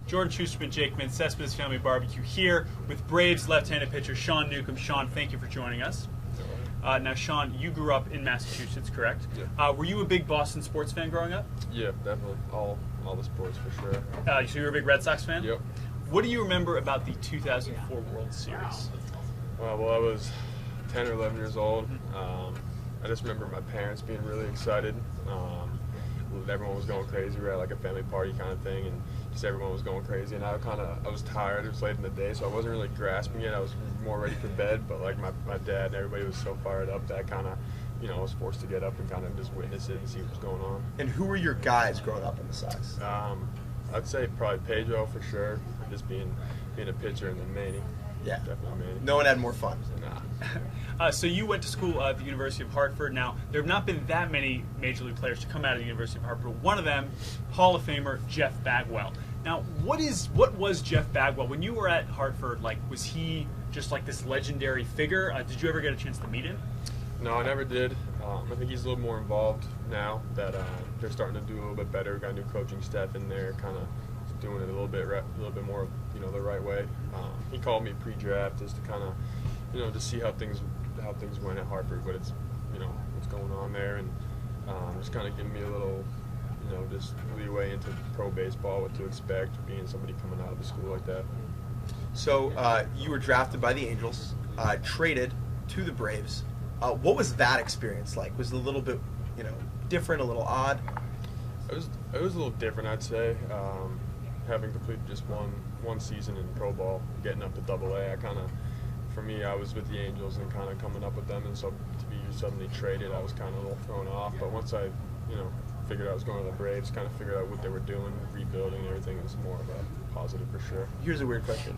Jordan Schusterman, Jake Mintz, Cespedes Family Barbecue here with Braves left-handed pitcher Sean Newcomb. Sean, thank you for joining us. Now, Sean, you grew up in Massachusetts, correct? Yeah. Were you a big Boston sports fan growing up? Yeah, definitely. All the sports for sure. So you were a big Red Sox fan? Yep. What do you remember about the 2004 World Series? Well, I was 10 or 11 years old. I just remember my parents being really excited. Everyone was going crazy. We were at like a family party kind of thing, and just everyone was going crazy. And I was tired. It was late in the day, so I wasn't really grasping it. I was more ready for bed, but like my dad and everybody was so fired up that I kind of, I was forced to get up and kind of just witness it and see what was going on. And who were your guys growing up in the Sox? I'd say probably Pedro for sure, just being a pitcher, and then Manny. Yeah. Definitely Manny. No one had more fun. Nah. So you went to school at the University of Hartford. Now, there have not been that many Major League players to come out of the University of Hartford. One of them, Hall of Famer Jeff Bagwell. Now, what was Jeff Bagwell? When you were at Hartford, was he just like this legendary figure? Did you ever get a chance to meet him? No, I never did. I think he's a little more involved now that they're starting to do a little bit better. We've got a new coaching staff in there, kind of doing it a little bit more, the right way. He called me pre-draft just to kind of, to see how things went at Hartford, what what's going on there, and just kind of giving me a little, just leeway into pro baseball, what to expect, being somebody coming out of the school like that. So you were drafted by the Angels, traded to the Braves. What was that experience like? Was it a little bit, different, a little odd? It was a little different, I'd say. Having completed just one season in pro ball, getting up to Double-A, for me, I was with the Angels and kind of coming up with them, and so to be suddenly traded, I was kind of a little thrown off. But once I, figured I was going to the Braves, kind of figured out what they were doing, rebuilding and everything, it was more of a positive for sure. Here's a weird question.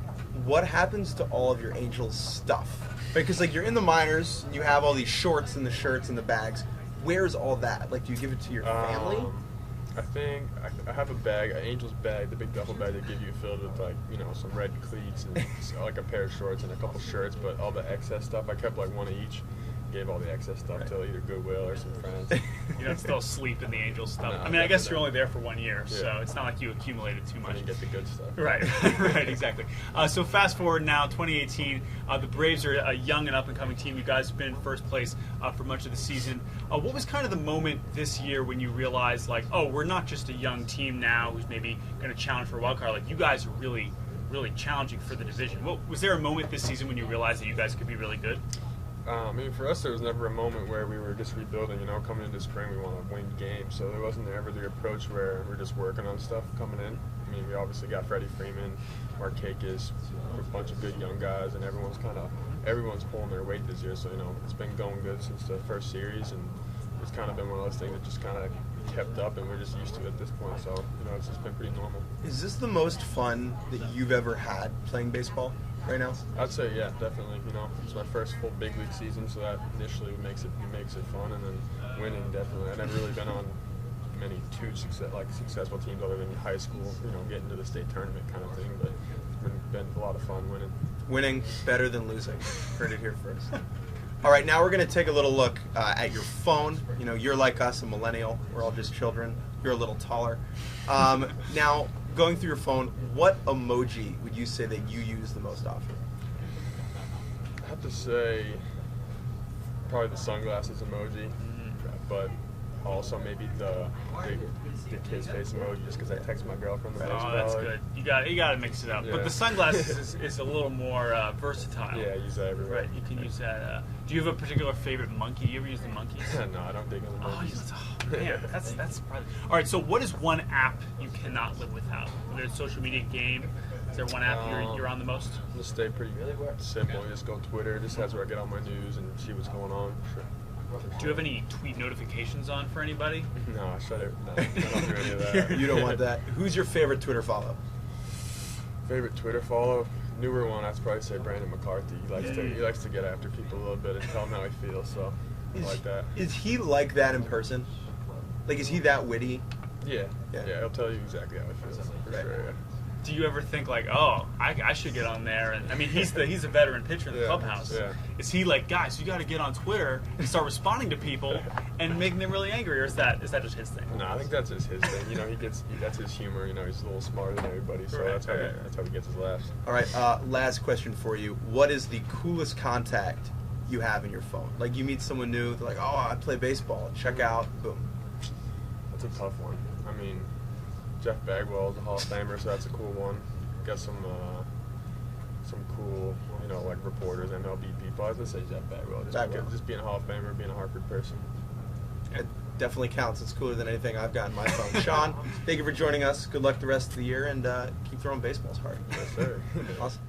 What happens to all of your Angels stuff? Because you're in the minors, and you have all these shorts and the shirts and the bags. Where's all that? Do you give it to your family? I think I have a bag, an Angels bag, the big duffel bag they give you, filled with some red cleats and a pair of shorts and a couple shirts. But all the excess stuff, I kept one of each. Gave all the excess stuff to either Goodwill or some friends. You don't still sleep in the Angels stuff. No, I guess you're only there for 1 year, so it's not like you accumulated too much. And you get the good stuff. Right, right, exactly. So fast forward now, 2018. The Braves are a young and up-and-coming team. You guys have been in first place for much of the season. What was kind of the moment this year when you realized, we're not just a young team now who's maybe going to challenge for a wild card. You guys are really, really challenging for the division. Was there a moment this season when you realized that you guys could be really good? For us, there was never a moment where we were just rebuilding. Coming into spring, we want to win games, so there wasn't ever the approach where we're just working on stuff coming in. We obviously got Freddie Freeman, Markakis, a bunch of good young guys, and everyone's pulling their weight this year. So it's been going good since the first series, and it's kind of been one of those things that just kind of kept up, and we're just used to it at this point. So it's just been pretty normal. Is this the most fun that you've ever had playing baseball right now? I'd say yeah, definitely. It's my first full big league season, so that initially makes it fun, and then winning definitely. I've never really been on many successful teams other than high school. Getting to the state tournament kind of thing, but it's been a lot of fun winning. Winning better than losing. Heard it here first. All right, now we're going to take a little look at your phone. You're like us, a millennial. We're all just children. You're a little taller. Now, going through your phone, what emoji would you say that you use the most often? I have to say probably the sunglasses emoji, but also maybe the kid's face emoji, just because I text my girlfriend the most. Oh, that's good. You got to mix it up. Yeah. But the sunglasses is a little more versatile. Yeah, I use that everywhere. Right, you can use that. Do you have a particular favorite monkey? You ever use the monkeys? No, I don't dig on the monkeys. Oh, man, that's probably... All right, so what is one app you cannot live without? Whether it's social media, game, is there one app you're on the most? Just stay pretty simple. Just go Twitter. Just that's where I get all my news and see what's going on. Sure. Do you have any tweet notifications on for anybody? No, I shut it. No, I don't do any of that. You don't want that. Who's your favorite Twitter follow? Favorite Twitter follow? Newer one, I'd probably say Brandon McCarthy. He likes to get after people a little bit and tell them how he feels. So I like that. Is he like that in person? Is he that witty? Yeah. He'll tell you exactly how he feels. For sure. Yeah. do you ever think like, oh, I should get on there? And I mean, he's a veteran pitcher in the clubhouse. Yeah. Is he like, guys, you got to get on Twitter and start responding to people and making them really angry, or is that just his thing? No, I think that's just his thing. You know, that's his humor. You know, he's a little smarter than everybody, so that's how he gets his laughs. All right, last question for you. What is the coolest contact you have in your phone? Like, you meet someone new, they're like, oh, I play baseball. Check out, boom. That's a tough one. I mean, Jeff Bagwell is a Hall of Famer, so that's a cool one. Got some cool, you know, like reporters, MLB people. I was gonna say Jeff Bagwell. Just being a Hall of Famer, being a Hartford person. It definitely counts. It's cooler than anything I've got in my phone. Sean, thank you for joining us. Good luck the rest of the year, and keep throwing baseballs hard. Yes, sir. Awesome.